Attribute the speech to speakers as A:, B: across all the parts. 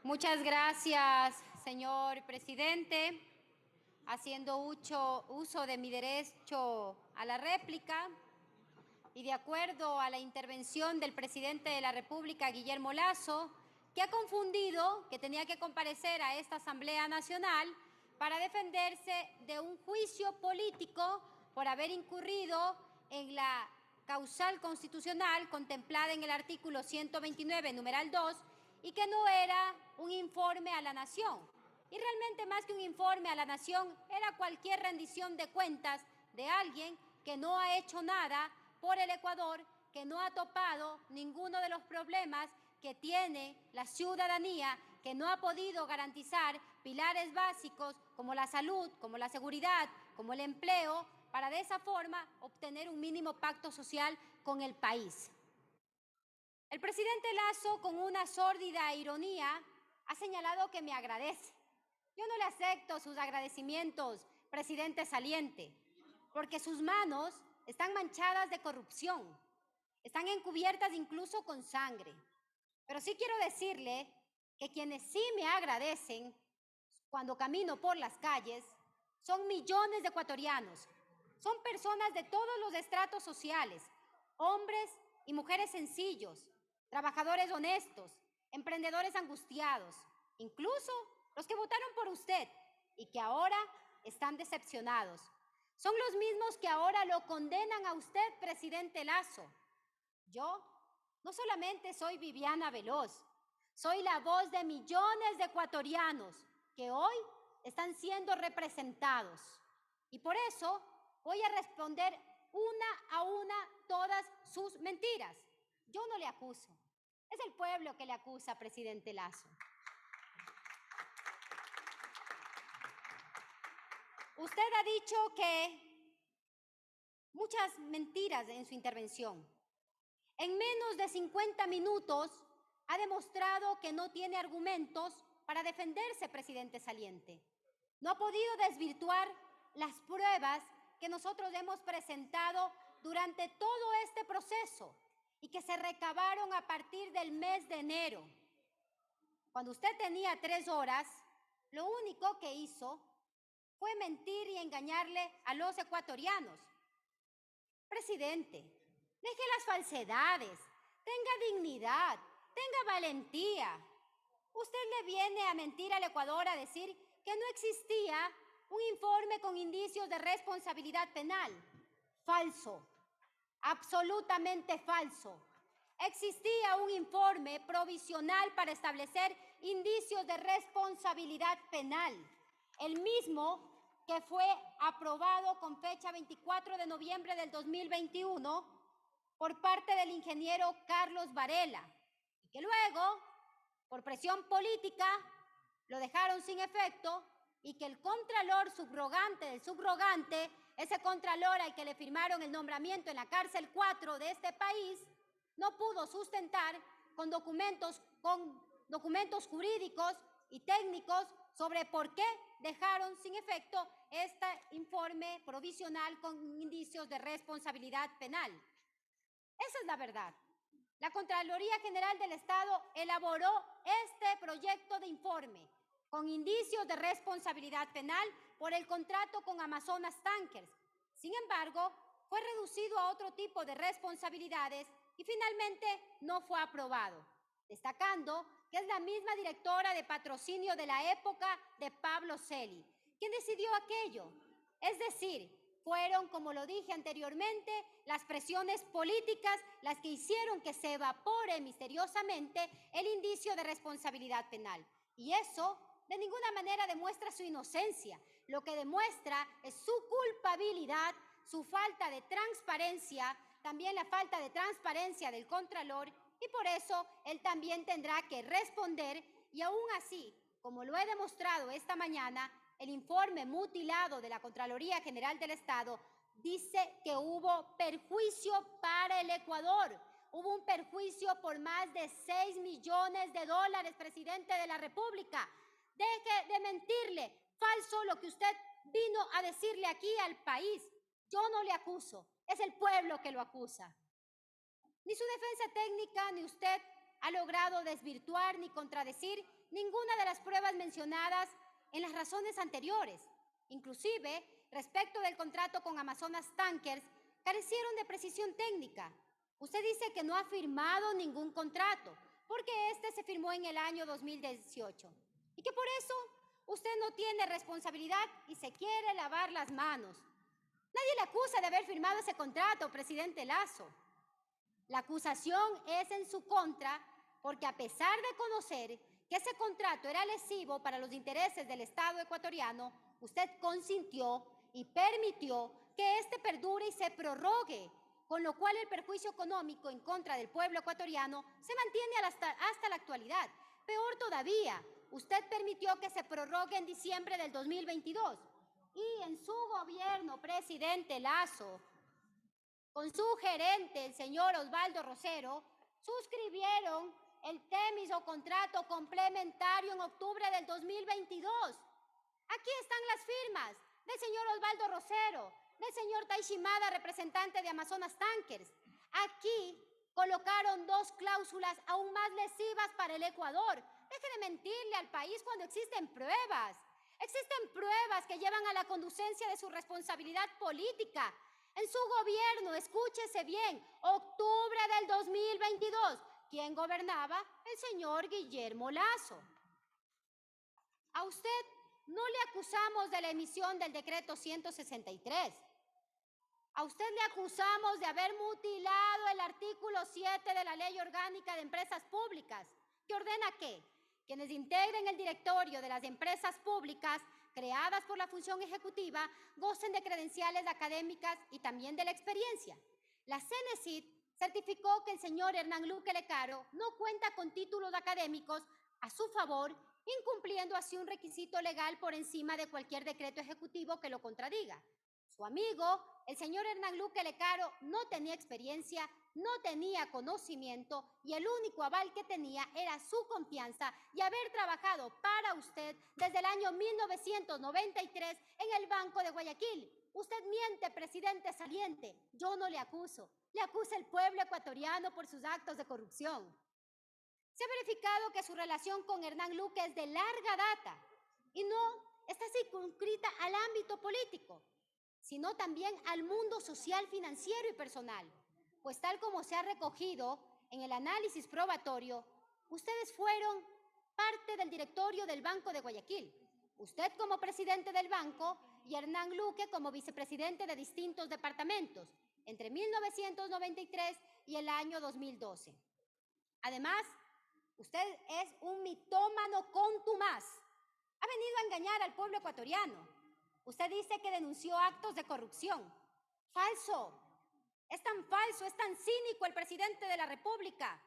A: Muchas gracias, señor presidente. Haciendo uso de mi derecho a la réplica y de acuerdo a la intervención del presidente de la República, Guillermo Lasso, que ha confundido que tenía que comparecer a esta Asamblea Nacional para defenderse de un juicio político por haber incurrido en la causal constitucional contemplada en el artículo 129, numeral 2, y que no era un informe a la nación. Y realmente más que un informe a la nación, era cualquier rendición de cuentas de alguien que no ha hecho nada por el Ecuador, que no ha topado ninguno de los problemas que tiene la ciudadanía, que no ha podido garantizar pilares básicos como la salud, como la seguridad, como el empleo, para de esa forma obtener un mínimo pacto social con el país. El presidente Lasso, con una sórdida ironía, ha señalado que me agradece. Yo no le acepto sus agradecimientos, presidente saliente, porque sus manos están manchadas de corrupción, están encubiertas incluso con sangre. Pero sí quiero decirle que quienes sí me agradecen cuando camino por las calles son millones de ecuatorianos, son personas de todos los estratos sociales, hombres y mujeres sencillos, trabajadores honestos, emprendedores angustiados, incluso los que votaron por usted y que ahora están decepcionados. Son los mismos que ahora lo condenan a usted, presidente Lasso. Yo no solamente soy Viviana Veloz, soy la voz de millones de ecuatorianos que hoy están siendo representados. Y por eso voy a responder una a una todas sus mentiras. Yo no le acuso, es el pueblo que le acusa, presidente Lasso. Usted ha dicho que muchas mentiras en su intervención. En menos de 50 minutos ha demostrado que no tiene argumentos para defenderse, presidente saliente. No ha podido desvirtuar las pruebas que nosotros hemos presentado durante todo este proceso y que se recabaron a partir del mes de enero. Cuando usted tenía 3 horas, lo único que hizo fue mentir y engañarle a los ecuatorianos. Presidente, deje las falsedades, tenga dignidad, tenga valentía. Usted le viene a mentir al Ecuador a decir que no existía un informe con indicios de responsabilidad penal. Falso, absolutamente falso. Existía un informe provisional para establecer indicios de responsabilidad penal, el mismo que fue aprobado con fecha 24 de noviembre del 2021 por parte del ingeniero Carlos Varela, y que luego, por presión política, lo dejaron sin efecto y que el contralor subrogante del subrogante, ese contralor al que le firmaron el nombramiento en la cárcel 4 de este país, no pudo sustentar con documentos jurídicos y técnicos sobre por qué dejaron sin efecto este informe provisional con indicios de responsabilidad penal. Esa es la verdad. La Contraloría General del Estado elaboró este proyecto de informe con indicios de responsabilidad penal por el contrato con Amazonas Tankers. Sin embargo, fue reducido a otro tipo de responsabilidades y finalmente no fue aprobado, destacando que es la misma directora de patrocinio de la época de Pablo Celi quien decidió aquello. Es decir, fueron, como lo dije anteriormente, las presiones políticas las que hicieron que se evapore misteriosamente el indicio de responsabilidad penal. Y eso de ninguna manera demuestra su inocencia. Lo que demuestra es su culpabilidad, su falta de transparencia, también la falta de transparencia del Contralor, y por eso él también tendrá que responder. Y aún así, como lo he demostrado esta mañana, el informe mutilado de la Contraloría General del Estado dice que hubo perjuicio para el Ecuador. Hubo un perjuicio por más de 6 millones de dólares, presidente de la República. Deje de mentirle. Falso lo que usted vino a decirle aquí al país. Yo no le acuso, es el pueblo que lo acusa. Ni su defensa técnica, ni usted ha logrado desvirtuar ni contradecir ninguna de las pruebas mencionadas en las razones anteriores. Inclusive, respecto del contrato con Amazonas Tankers, carecieron de precisión técnica. Usted dice que no ha firmado ningún contrato, porque este se firmó en el año 2018, y que por eso usted no tiene responsabilidad y se quiere lavar las manos. Nadie le acusa de haber firmado ese contrato, presidente Lasso. La acusación es en su contra porque, a pesar de conocer que ese contrato era lesivo para los intereses del Estado ecuatoriano, usted consintió y permitió que este perdure y se prorrogue, con lo cual el perjuicio económico en contra del pueblo ecuatoriano se mantiene hasta la actualidad. Peor todavía, usted permitió que se prorrogue en diciembre del 2022. Y en su gobierno, presidente Lasso, con su gerente, el señor Osvaldo Rosero, suscribieron el TEMIS o contrato complementario en octubre del 2022. Aquí están las firmas del señor Osvaldo Rosero, del señor Taishimada, representante de Amazonas Tankers. Aquí colocaron dos cláusulas aún más lesivas para el Ecuador. Deje de mentirle al país cuando existen pruebas. Existen pruebas que llevan a la conducencia de su responsabilidad política. En su gobierno, escúchese bien, octubre del 2022, ¿quién gobernaba? El señor Guillermo Lasso. A usted no le acusamos de la emisión del decreto 163. A usted le acusamos de haber mutilado el artículo 7 de la Ley Orgánica de Empresas Públicas, que ordena que quienes integren el directorio de las empresas públicas creadas por la función ejecutiva gocen de credenciales académicas y también de la experiencia. La CENESID certificó que el señor Hernán Luque Lecaro no cuenta con títulos académicos a su favor, incumpliendo así un requisito legal por encima de cualquier decreto ejecutivo que lo contradiga. Su amigo, el señor Hernán Luque Lecaro, no tenía experiencia, no tenía conocimiento y el único aval que tenía era su confianza y haber trabajado para usted desde el año 1993 en el Banco de Guayaquil. Usted miente, presidente saliente. Yo no le acuso. Le acusa el pueblo ecuatoriano por sus actos de corrupción. Se ha verificado que su relación con Hernán Luque es de larga data y no está circunscrita al ámbito político, sino también al mundo social, financiero y personal. Pues tal como se ha recogido en el análisis probatorio, ustedes fueron parte del directorio del Banco de Guayaquil. Usted como presidente del banco y Hernán Luque como vicepresidente de distintos departamentos entre 1993 y el año 2012. Además, usted es un mitómano contumaz. Ha venido a engañar al pueblo ecuatoriano. Usted dice que denunció actos de corrupción. Falso. Es tan falso, es tan cínico el presidente de la República.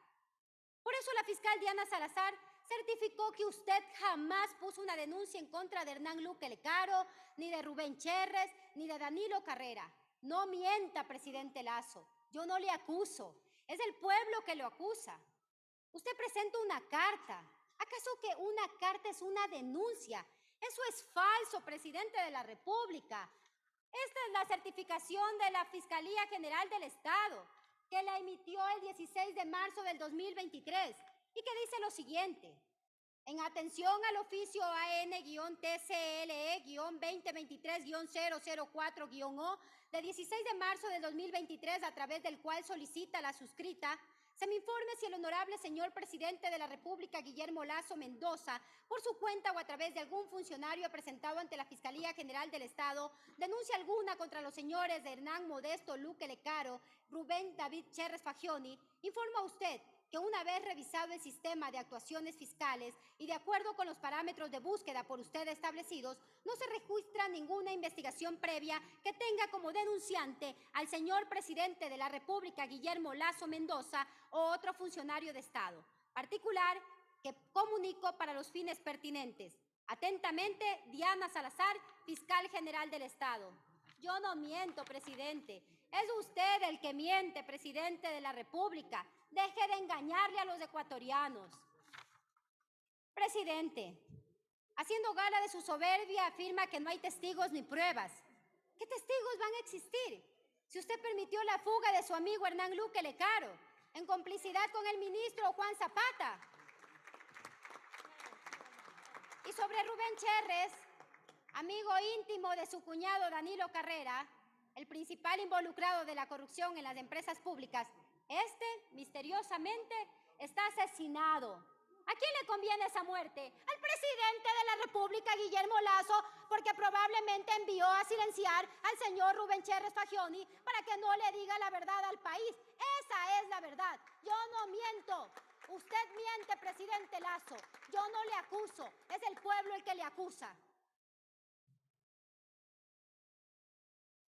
A: Por eso la fiscal Diana Salazar certificó que usted jamás puso una denuncia en contra de Hernán Luque Lecaro, ni de Rubén Cherres, ni de Danilo Carrera. No mienta, presidente Lasso. Yo no le acuso. Es el pueblo que lo acusa. Usted presenta una carta. ¿Acaso que una carta es una denuncia? Eso es falso, presidente de la República. Esta es la certificación de la Fiscalía General del Estado, que la emitió el 16 de marzo del 2023 y que dice lo siguiente: en atención al oficio AN-TCLE-2023-004-O de 16 de marzo del 2023, a través del cual solicita la suscrita, se me informe si el honorable señor presidente de la República, Guillermo Lasso Mendoza, por su cuenta o a través de algún funcionario presentado ante la Fiscalía General del Estado, denuncia alguna contra los señores de Hernán Modesto Luque Lecaro, Rubén David Cherres Fagioni. Informa a usted que una vez revisado el sistema de actuaciones fiscales y de acuerdo con los parámetros de búsqueda por usted establecidos, no se registra ninguna investigación previa que tenga como denunciante al señor presidente de la República, Guillermo Lasso Mendoza, o otro funcionario de Estado, particular que comunico para los fines pertinentes. Atentamente, Diana Salazar, Fiscal General del Estado. Yo no miento, presidente. Es usted el que miente, presidente de la República. Deje de engañarle a los ecuatorianos. Presidente, haciendo gala de su soberbia, afirma que no hay testigos ni pruebas. ¿Qué testigos van a existir si usted permitió la fuga de su amigo Hernán Luque Lecaro? en complicidad con el ministro Juan Zapata. Y sobre Rubén Cherres, amigo íntimo de su cuñado Danilo Carrera, el principal involucrado de la corrupción en las empresas públicas, misteriosamente está asesinado. ¿A quién le conviene esa muerte? Al presidente de la República, Guillermo Lasso, porque probablemente envió a silenciar al señor Rubén Cherres Fagioni para que no le diga la verdad al país. Esa es la verdad. Yo no miento. Usted miente, presidente Lasso. Yo no le acuso. Es el pueblo el que le acusa.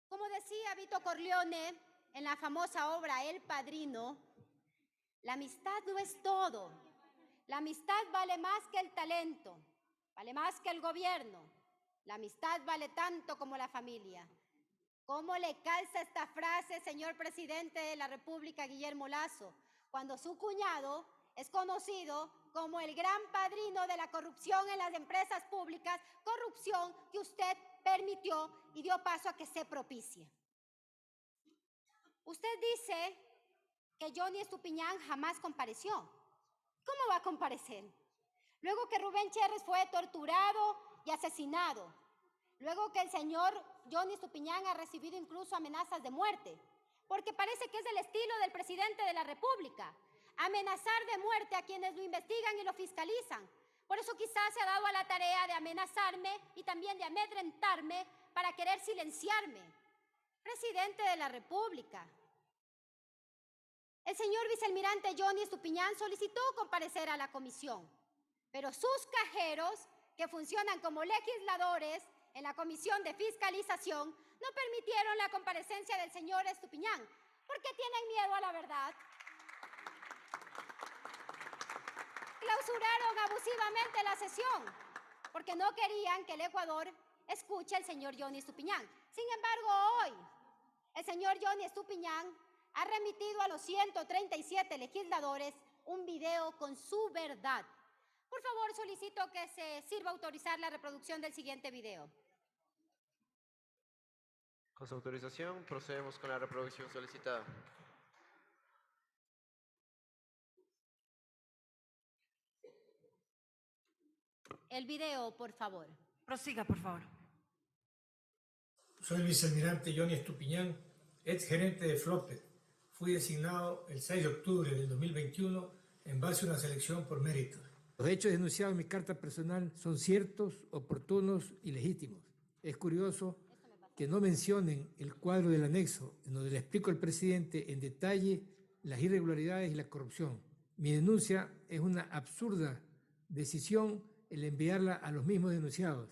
A: Como decía Vito Corleone en la famosa obra El Padrino, la amistad no es todo. La amistad vale más que el talento, vale más que el gobierno. La amistad vale tanto como la familia. ¿Cómo le calza esta frase, señor presidente de la República, Guillermo Lasso, cuando su cuñado es conocido como el gran padrino de la corrupción en las empresas públicas, corrupción que usted permitió y dio paso a que se propicie? Usted dice que Johnny Estupiñán jamás compareció. ¿Cómo va a comparecer? Luego que Rubén Cherres fue torturado y asesinado. Luego que el señor Johnny Estupiñán ha recibido incluso amenazas de muerte. Porque parece que es el estilo del presidente de la República. Amenazar de muerte a quienes lo investigan y lo fiscalizan. Por eso quizás se ha dado a la tarea de amenazarme y también de amedrentarme para querer silenciarme. Presidente de la República. El señor vicealmirante Johnny Estupiñán solicitó comparecer a la comisión, pero sus cajeros, que funcionan como legisladores en la comisión de fiscalización, no permitieron la comparecencia del señor Estupiñán, porque tienen miedo a la verdad. Clausuraron abusivamente la sesión, porque no querían que el Ecuador escuche al señor Johnny Estupiñán. Sin embargo, hoy, el señor Johnny Estupiñán ha remitido a los 137 legisladores un video con su verdad. Por favor, solicito que se sirva autorizar la reproducción del siguiente video.
B: Con su autorización, procedemos con la reproducción solicitada.
A: El video, por favor.
C: Prosiga, por favor.
D: Soy el vicealmirante Johnny Estupiñán, ex gerente de Flopet. Fui designado el 6 de octubre del 2021 en base a una selección por mérito. Los hechos denunciados en mi carta personal son ciertos, oportunos y legítimos. Es curioso que no mencionen el cuadro del anexo, en donde le explico al presidente en detalle las irregularidades y la corrupción. Mi denuncia es una absurda decisión el enviarla a los mismos denunciados.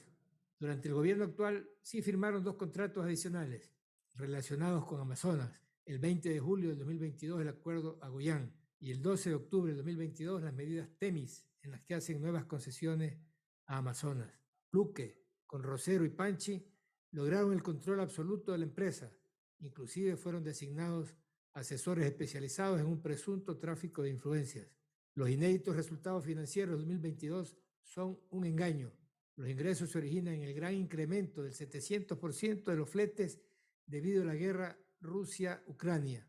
D: Durante el gobierno actual sí firmaron 2 contratos adicionales relacionados con Amazonas. El 20 de julio del 2022 el acuerdo Agoyán y el 12 de octubre del 2022 las medidas Temis en las que hacen nuevas concesiones a Amazonas. Luque, con Rosero y Panchi, lograron el control absoluto de la empresa. Inclusive fueron designados asesores especializados en un presunto tráfico de influencias. Los inéditos resultados financieros de 2022 son un engaño. Los ingresos se originan en el gran incremento del 700% de los fletes debido a la guerra Rusia-Ucrania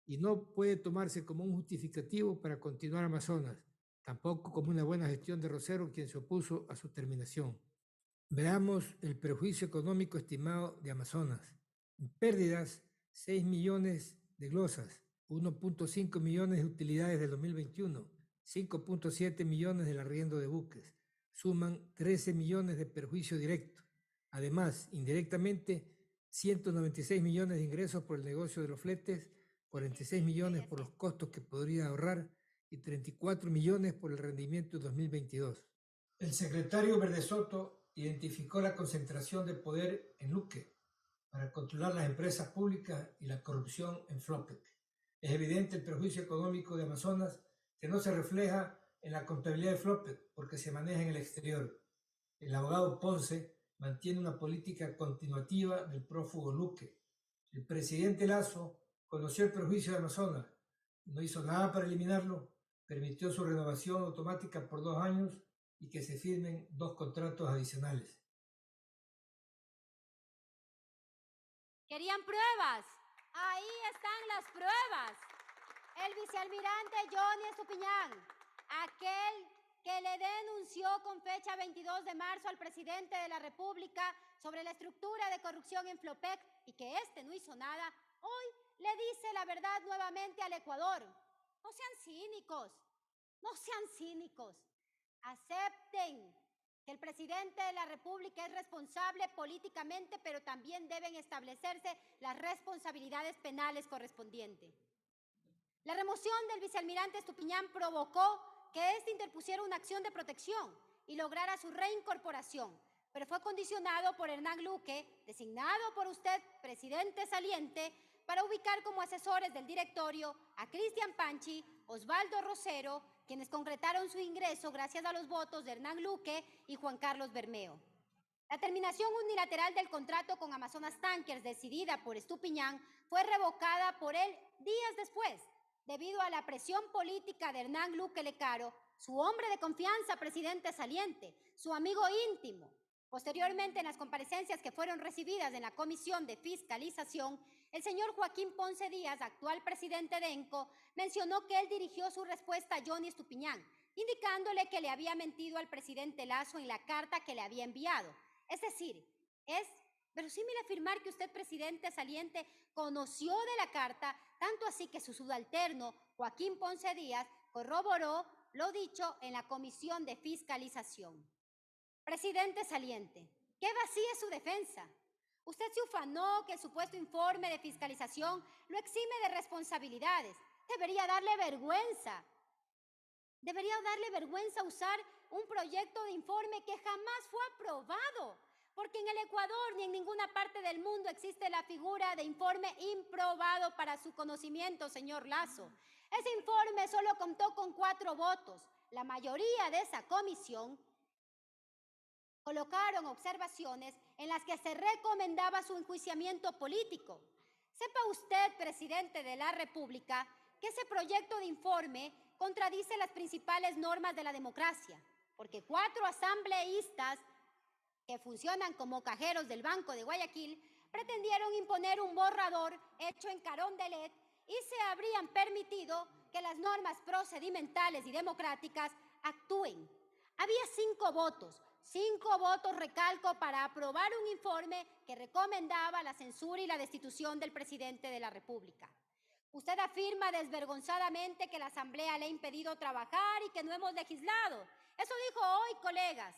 D: y no puede tomarse como un justificativo para continuar Amazonas, tampoco como una buena gestión de Rosero, quien se opuso a su terminación. Veamos el perjuicio económico estimado de Amazonas. En pérdidas, 6 millones de glosas, 1.5 millones de utilidades del 2021, 5.7 millones del arriendo de buques. Suman 13 millones de perjuicio directo. Además, indirectamente, 196 millones de ingresos por el negocio de los fletes, 46 millones por los costos que podría ahorrar y 34 millones por el rendimiento de 2022. El secretario Verdesoto identificó la concentración de poder en Luque para controlar las empresas públicas y la corrupción en Flopet. Es evidente el perjuicio económico de Amazonas que no se refleja en la contabilidad de Flopet porque se maneja en el exterior. El abogado Ponce mantiene una política continuativa del prófugo Luque. El presidente Lasso conoció el perjuicio de Amazonas, no hizo nada para eliminarlo, permitió su renovación automática por 2 años y que se firmen 2 contratos adicionales.
A: ¿Querían pruebas? Ahí están las pruebas. el vicealmirante Johnny Estupiñán, aquel que le denunció con fecha 22 de marzo al presidente de la República sobre la estructura de corrupción en Flopec y que este no hizo nada, hoy le dice la verdad nuevamente al Ecuador. No sean cínicos, no sean cínicos. Acepten que el presidente de la República es responsable políticamente, pero también deben establecerse las responsabilidades penales correspondientes. La remoción del vicealmirante Estupiñán provocó que éste interpusiera una acción de protección y lograra su reincorporación, pero fue condicionado por Hernán Luque, designado por usted, presidente saliente, para ubicar como asesores del directorio a Cristian Panchi, Osvaldo Rosero, quienes concretaron su ingreso gracias a los votos de Hernán Luque y Juan Carlos Bermeo. La terminación unilateral del contrato con Amazonas Tankers, decidida por Estupiñán, fue revocada por él días después, debido a la presión política de Hernán Luque Lecaro, su hombre de confianza, presidente saliente, su amigo íntimo. Posteriormente, en las comparecencias que fueron recibidas en la Comisión de Fiscalización, el señor Joaquín Ponce Díaz, actual presidente de ENCO, mencionó que él dirigió su respuesta a Johnny Estupiñán, indicándole que le había mentido al presidente Lasso en la carta que le había enviado. Es decir, es verosímil afirmar que usted, presidente saliente, conoció de la carta, tanto así que su subalterno, Joaquín Ponce Díaz, corroboró lo dicho en la Comisión de Fiscalización. Presidente saliente, ¿qué vacía es su defensa? Usted se ufanó que el supuesto informe de fiscalización lo exime de responsabilidades. Debería darle vergüenza. Debería darle vergüenza usar un proyecto de informe que jamás fue aprobado, porque en el Ecuador ni en ninguna parte del mundo existe la figura de informe improbado para su conocimiento, señor Lasso. Ese informe solo contó con 4 votos. La mayoría de esa comisión colocaron observaciones en las que se recomendaba su enjuiciamiento político. Sepa usted, presidente de la República, que ese proyecto de informe contradice las principales normas de la democracia, porque 4 asambleístas que funcionan como cajeros del Banco de Guayaquil pretendieron imponer un borrador hecho en Carondelet y se habrían permitido que las normas procedimentales y democráticas actúen. Había 5 votos. 5 votos, recalco, para aprobar un informe que recomendaba la censura y la destitución del presidente de la República. Usted afirma desvergonzadamente que la Asamblea le ha impedido trabajar y que no hemos legislado. Eso dijo hoy, colegas.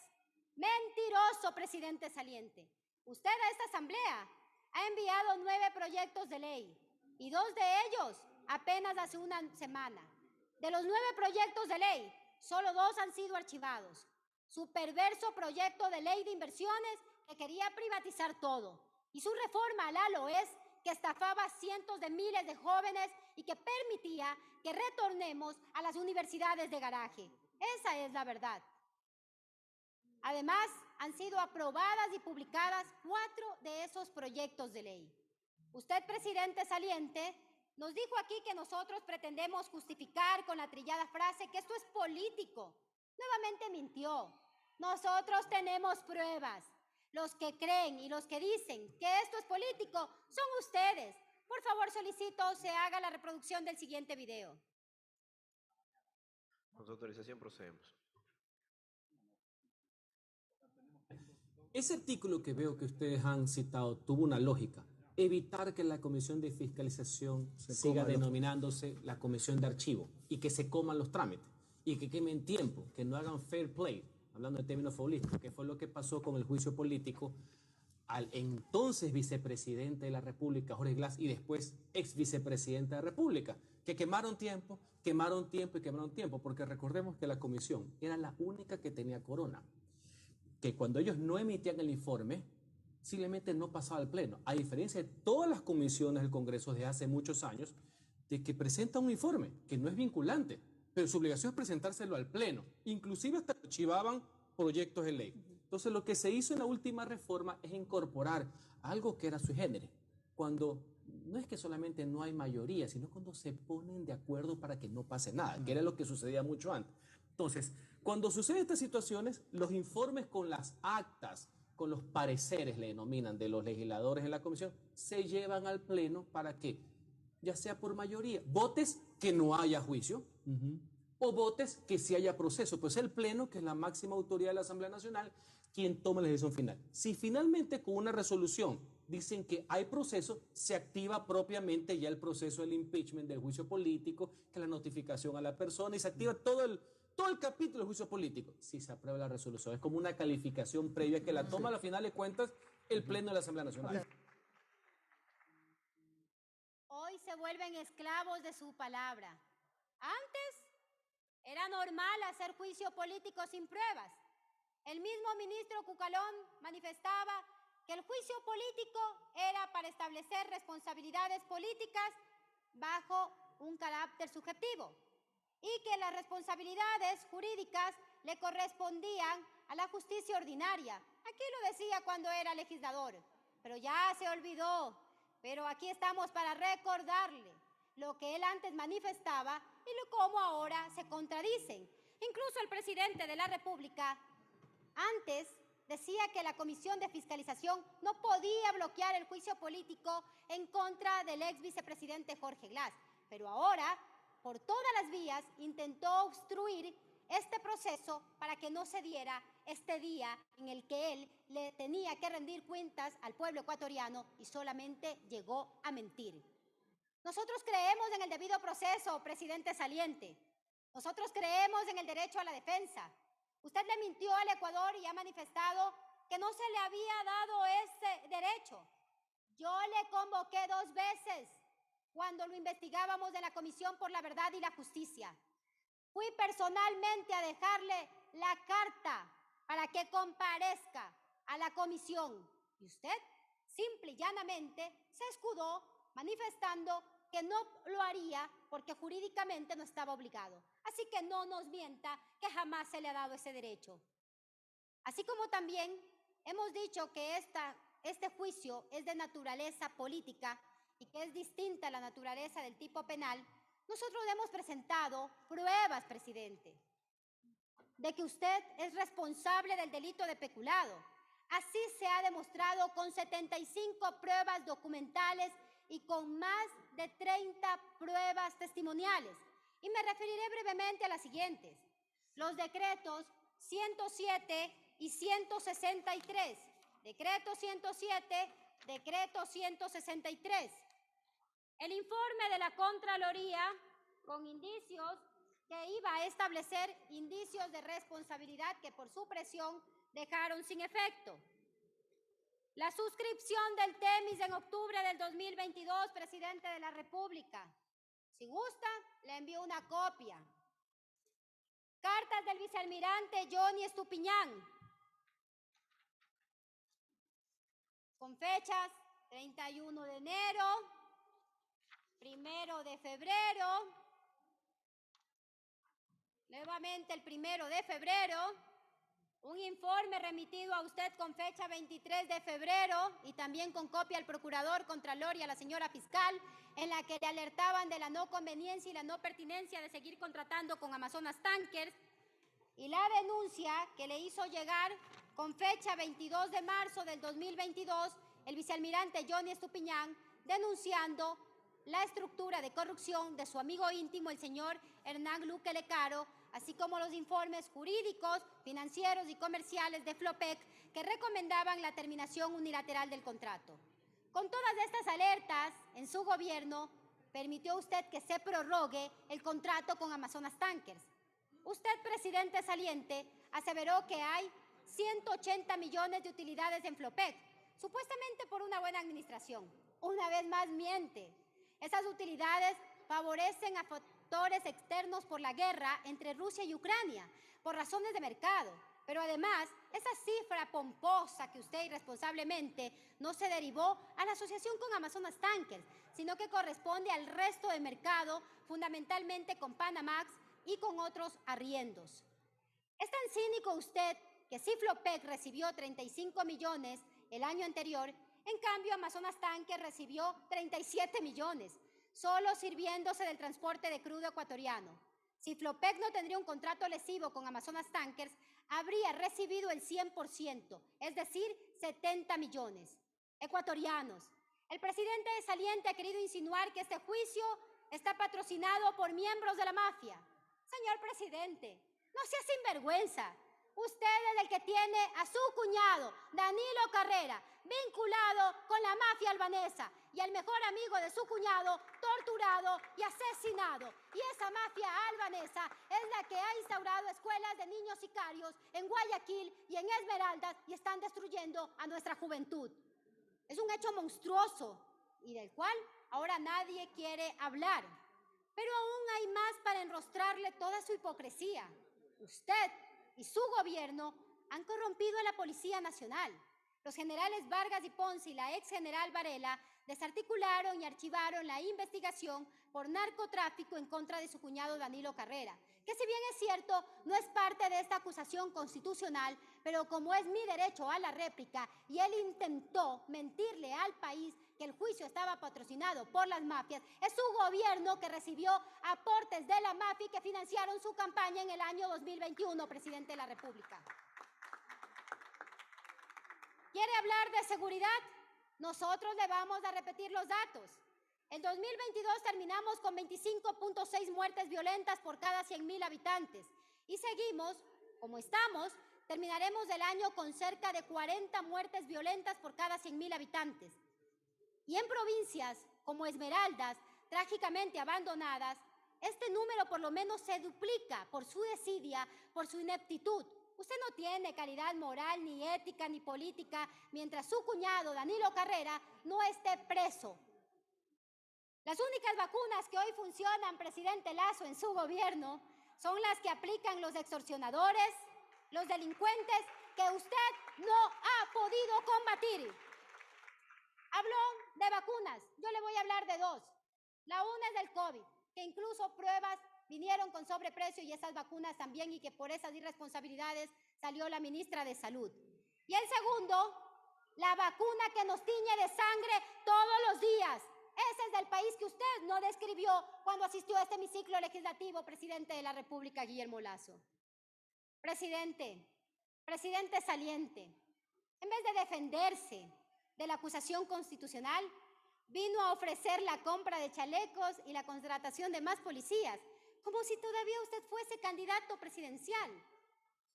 A: Mentiroso, presidente saliente. Usted a esta Asamblea ha enviado 9 proyectos de ley y 2 de ellos apenas hace una semana. De los 9 proyectos de ley, solo 2 han sido archivados. Su perverso proyecto de ley de inversiones que quería privatizar todo y su reforma a la LOES que estafaba a cientos de miles de jóvenes y que permitía que retornemos a las universidades de garaje. Esa es la verdad. Además, han sido aprobadas y publicadas 4 de esos proyectos de ley. Usted, presidente saliente, nos dijo aquí que nosotros pretendemos justificar con la trillada frase que esto es político. Nuevamente mintió. Nosotros tenemos pruebas. Los que creen y los que dicen que esto es político son ustedes. Por favor, solicito se haga la reproducción del siguiente video.
B: Con su autorización procedemos.
C: Ese artículo que veo que ustedes han citado tuvo una lógica. Evitar que la Comisión de Fiscalización siga denominándose la Comisión de Archivo y que se coman los trámites y que quemen tiempo, que no hagan fair play, hablando de términos futbolísticos, que fue lo que pasó con el juicio político al entonces vicepresidente de la República, Jorge Glass, y después ex vicepresidente de la República, que quemaron tiempo, porque recordemos que la comisión era la única que tenía corona, que cuando ellos no emitían el informe, simplemente no pasaba al pleno, a diferencia de todas las comisiones del Congreso de hace muchos años, de que presentan un informe que no es vinculante, pero su obligación es presentárselo al pleno, inclusive hasta archivaban proyectos de ley. Entonces lo que se hizo en la última reforma es incorporar algo que era sui generis, cuando no es que solamente no hay mayoría, sino cuando se ponen de acuerdo para que no pase nada, que era lo que sucedía mucho antes. Entonces, cuando suceden estas situaciones, los informes con las actas, con los pareceres, le denominan, de los legisladores en la comisión, se llevan al pleno para que ya sea por mayoría. Votes que no haya juicio o votes que sí haya proceso. Pues el Pleno, que es la máxima autoridad de la Asamblea Nacional, quien toma la decisión final. Si finalmente con una resolución dicen que hay proceso, se activa propiamente ya el proceso del impeachment, del juicio político, que es la notificación a la persona, y se activa todo el capítulo del juicio político. Si se aprueba la resolución, es como una calificación previa que la toma a la final de cuentas el Pleno de la Asamblea Nacional.
A: Hoy se vuelven esclavos de su palabra. Antes era normal hacer juicio político sin pruebas. El mismo ministro Cucalón manifestaba que el juicio político era para establecer responsabilidades políticas bajo un carácter subjetivo y que las responsabilidades jurídicas le correspondían a la justicia ordinaria. Aquí lo decía cuando era legislador, pero ya se olvidó. Pero aquí estamos para recordarle lo que él antes manifestaba y cómo ahora se contradicen. Incluso el presidente de la República antes decía que la Comisión de Fiscalización no podía bloquear el juicio político en contra del ex vicepresidente Jorge Glass, pero ahora, por todas las vías, intentó obstruir este proceso para que no se diera este día en el que él le tenía que rendir cuentas al pueblo ecuatoriano y solamente llegó a mentir. Nosotros creemos en el debido proceso, presidente saliente. Nosotros creemos en el derecho a la defensa. Usted le mintió al Ecuador y ha manifestado que no se le había dado ese derecho. Yo le convoqué 2 veces cuando lo investigábamos en la Comisión por la Verdad y la Justicia. Fui personalmente a dejarle la carta para que comparezca a la comisión. Y usted, simple y llanamente, se escudó manifestando que no lo haría porque jurídicamente no estaba obligado. Así que no nos mienta que jamás se le ha dado ese derecho. Así como también hemos dicho que este juicio es de naturaleza política y que es distinta a la naturaleza del tipo penal, nosotros le hemos presentado pruebas, presidente, de que usted es responsable del delito de peculado. Así se ha demostrado con 75 pruebas documentales y con más de 30 pruebas testimoniales. Y me referiré brevemente a las siguientes. Los decretos 107 y 163. Decreto 107, decreto 163. El informe de la Contraloría con indicios que iba a establecer indicios de responsabilidad que por su presión dejaron sin efecto. La suscripción del TEMIS en octubre del 2022, presidente de la República. Si gusta, le envío una copia. Cartas del vicealmirante Johnny Estupiñán, con fechas 31 de enero, 1 de febrero, nuevamente el 1 de febrero, un informe remitido a usted con fecha 23 de febrero y también con copia al procurador, contralor y a la señora fiscal, en la que le alertaban de la no conveniencia y la no pertinencia de seguir contratando con Amazonas Tankers, y la denuncia que le hizo llegar con fecha 22 de marzo del 2022 el vicealmirante Johnny Estupiñán, denunciando la estructura de corrupción de su amigo íntimo, el señor Hernán Luque Lecaro, así como los informes jurídicos, financieros y comerciales de Flopec que recomendaban la terminación unilateral del contrato. Con todas estas alertas, en su gobierno, permitió usted que se prorrogue el contrato con Amazonas Tankers. Usted, presidente saliente, aseveró que hay 180 millones de utilidades en Flopec, supuestamente por una buena administración. Una vez más miente. Esas utilidades favorecen a factores externos por la guerra entre Rusia y Ucrania, por razones de mercado. Pero además, esa cifra pomposa que usted irresponsablemente no se derivó a la asociación con Amazonas Tankers, sino que corresponde al resto del mercado, fundamentalmente con Panamax y con otros arriendos. Es tan cínico usted que si Flopec recibió 35 millones el año anterior, en cambio Amazonas Tankers recibió 37 millones, solo sirviéndose del transporte de crudo ecuatoriano. Si Flopec no tendría un contrato lesivo con Amazonas Tankers, habría recibido el 100%, es decir, 70 millones. Ecuatorianos, El presidente saliente ha querido insinuar que este juicio está patrocinado por miembros de la mafia. Señor presidente, no sea sinvergüenza. Usted es el que tiene a su cuñado, Danilo Carrera, vinculado con la mafia albanesa y el mejor amigo de su cuñado torturado y asesinado. Y esa mafia albanesa es la que ha instaurado escuelas de niños sicarios en Guayaquil y en Esmeraldas y están destruyendo a nuestra juventud. Es un hecho monstruoso y del cual ahora nadie quiere hablar. Pero aún hay más para enrostrarle toda su hipocresía. Usted y su gobierno han corrompido a la Policía Nacional. Los generales Vargas y Ponce y la ex general Varela desarticularon y archivaron la investigación por narcotráfico en contra de su cuñado Danilo Carrera, que si bien es cierto, no es parte de esta acusación constitucional, pero como es mi derecho a la réplica y él intentó mentirle al país que el juicio estaba patrocinado por las mafias, es su gobierno que recibió aportes de la mafia que financiaron su campaña en el año 2021, presidente de la República. ¿Quiere hablar de seguridad? Nosotros le vamos a repetir los datos. En 2022 terminamos con 25.6 muertes violentas por cada 100.000 habitantes. Y seguimos, como estamos, terminaremos el año con cerca de 40 muertes violentas por cada 100.000 habitantes. Y en provincias como Esmeraldas, trágicamente abandonadas, este número por lo menos se duplica por su desidia, por su ineptitud. Usted no tiene calidad moral, ni ética, ni política, mientras su cuñado, Danilo Carrera, no esté preso. Las únicas vacunas que hoy funcionan, presidente Lasso, en su gobierno, son las que aplican los extorsionadores, los delincuentes que usted no ha podido combatir. Habló de vacunas, yo le voy a hablar de dos. La una es del COVID, que incluso pruebas vinieron con sobreprecio y esas vacunas también, y que por esas irresponsabilidades salió la ministra de Salud. Y el segundo, la vacuna que nos tiñe de sangre todos los días. Ese es del país que usted no describió cuando asistió a este hemiciclo legislativo, presidente de la República, Guillermo Lasso. Presidente saliente, en vez de defenderse de la acusación constitucional, vino a ofrecer la compra de chalecos y la contratación de más policías, como si todavía usted fuese candidato presidencial.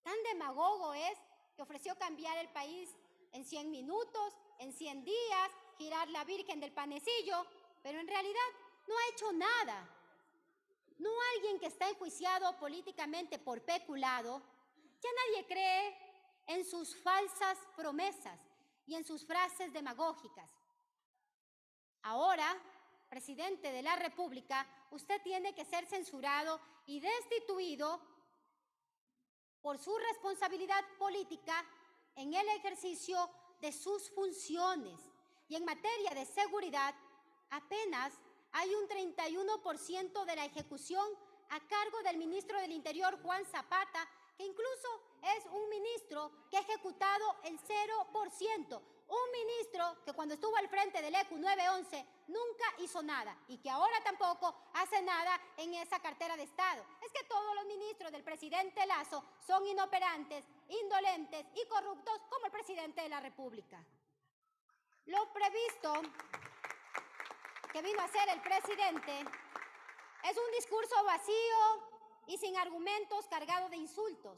A: Tan demagogo es que ofreció cambiar el país en 100 minutos, en 100 días, girar la Virgen del Panecillo, pero en realidad no ha hecho nada. No alguien que está enjuiciado políticamente por peculado, ya nadie cree en sus falsas promesas y en sus frases demagógicas. Ahora, presidente de la República, usted tiene que ser censurado y destituido por su responsabilidad política en el ejercicio de sus funciones. Y en materia de seguridad, apenas hay un 31% de la ejecución a cargo del ministro del Interior, Juan Zapata, que incluso es un ministro que ha ejecutado el 0%. Un ministro que cuando estuvo al frente del ECU 911 nunca hizo nada y que ahora tampoco hace nada en esa cartera de Estado. Es que todos los ministros del presidente Lasso son inoperantes, indolentes y corruptos como el presidente de la República. Lo previsto que vino a hacer el presidente es un discurso vacío y sin argumentos, cargado de insultos.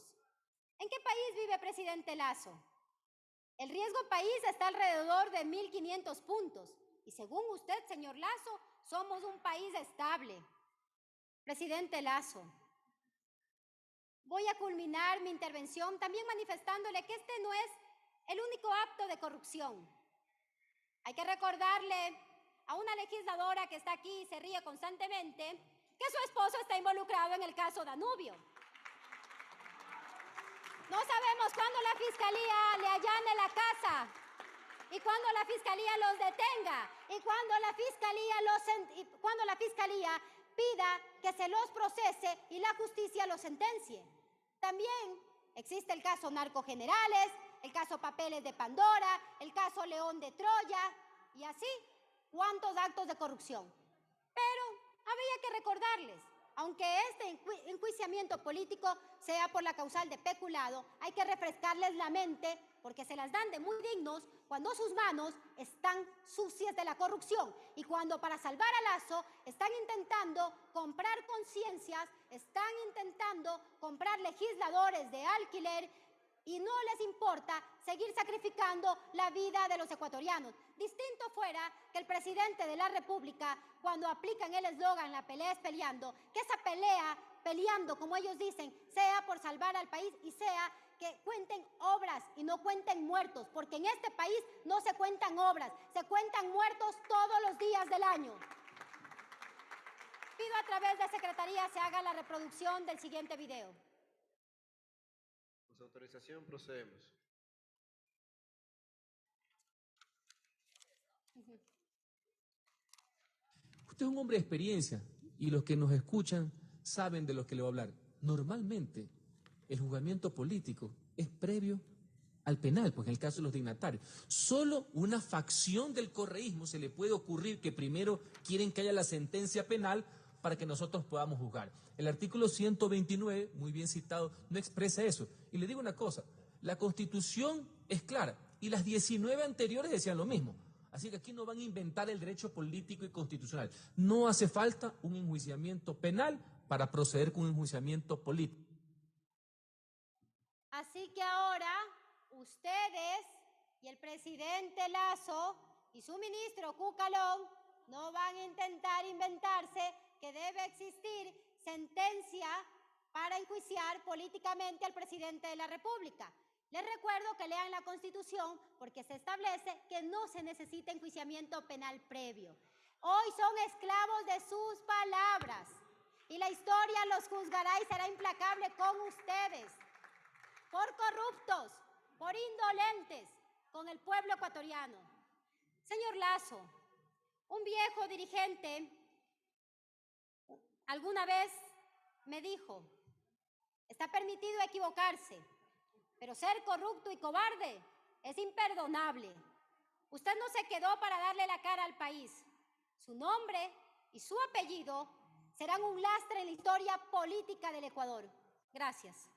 A: ¿En qué país vive presidente Lasso? El riesgo país está alrededor de 1.500 puntos. Y según usted, señor Lasso, somos un país estable. Presidente Lasso, voy a culminar mi intervención también manifestándole que este no es el único acto de corrupción. Hay que recordarle a una legisladora que está aquí y se ríe constantemente que su esposo está involucrado en el caso Danubio. No sabemos cuándo la fiscalía le allane la casa y cuándo la fiscalía los detenga y cuándo la fiscalía pida que se los procese y la justicia los sentencie. También existe el caso Narcogenerales, el caso Papeles de Pandora, el caso León de Troya y así cuántos actos de corrupción. Pero había que recordarles Aunque este enjuiciamiento político sea por la causal de peculado, hay que refrescarles la mente porque se las dan de muy dignos cuando sus manos están sucias de la corrupción y cuando para salvar a Lasso están intentando comprar conciencias, están intentando comprar legisladores de alquiler y no les importa seguir sacrificando la vida de los ecuatorianos. Distinto fuera que el presidente de la República, cuando aplican el eslogan "la pelea es peleando", que esa pelea, peleando, como ellos dicen, sea por salvar al país y sea que cuenten obras y no cuenten muertos, porque en este país no se cuentan obras, se cuentan muertos todos los días del año. Pido a través de Secretaría se haga la reproducción del siguiente video.
B: Con su autorización procedemos.
E: Usted es un hombre de experiencia y los que nos escuchan saben de lo que le voy a hablar. Normalmente, el juzgamiento político es previo al penal, pues en el caso de los dignatarios. Solo una facción del correísmo se le puede ocurrir que primero quieren que haya la sentencia penal para que nosotros podamos juzgar. El artículo 129, muy bien citado, no expresa eso. Y le digo una cosa, la Constitución es clara y las 19 anteriores decían lo mismo. Así que aquí no van a inventar el derecho político y constitucional. No hace falta un enjuiciamiento penal para proceder con un enjuiciamiento político.
A: Así que ahora ustedes y el presidente Lasso y su ministro Cucalón no van a intentar inventarse que debe existir sentencia para enjuiciar políticamente al presidente de la República. Les recuerdo que lean la Constitución porque se establece que no se necesita enjuiciamiento penal previo. Hoy son esclavos de sus palabras y la historia los juzgará y será implacable con ustedes por corruptos, por indolentes con el pueblo ecuatoriano. Señor Lasso, un viejo dirigente alguna vez me dijo, está permitido equivocarse, pero ser corrupto y cobarde es imperdonable. Usted no se quedó para darle la cara al país. Su nombre y su apellido serán un lastre en la historia política del Ecuador. Gracias.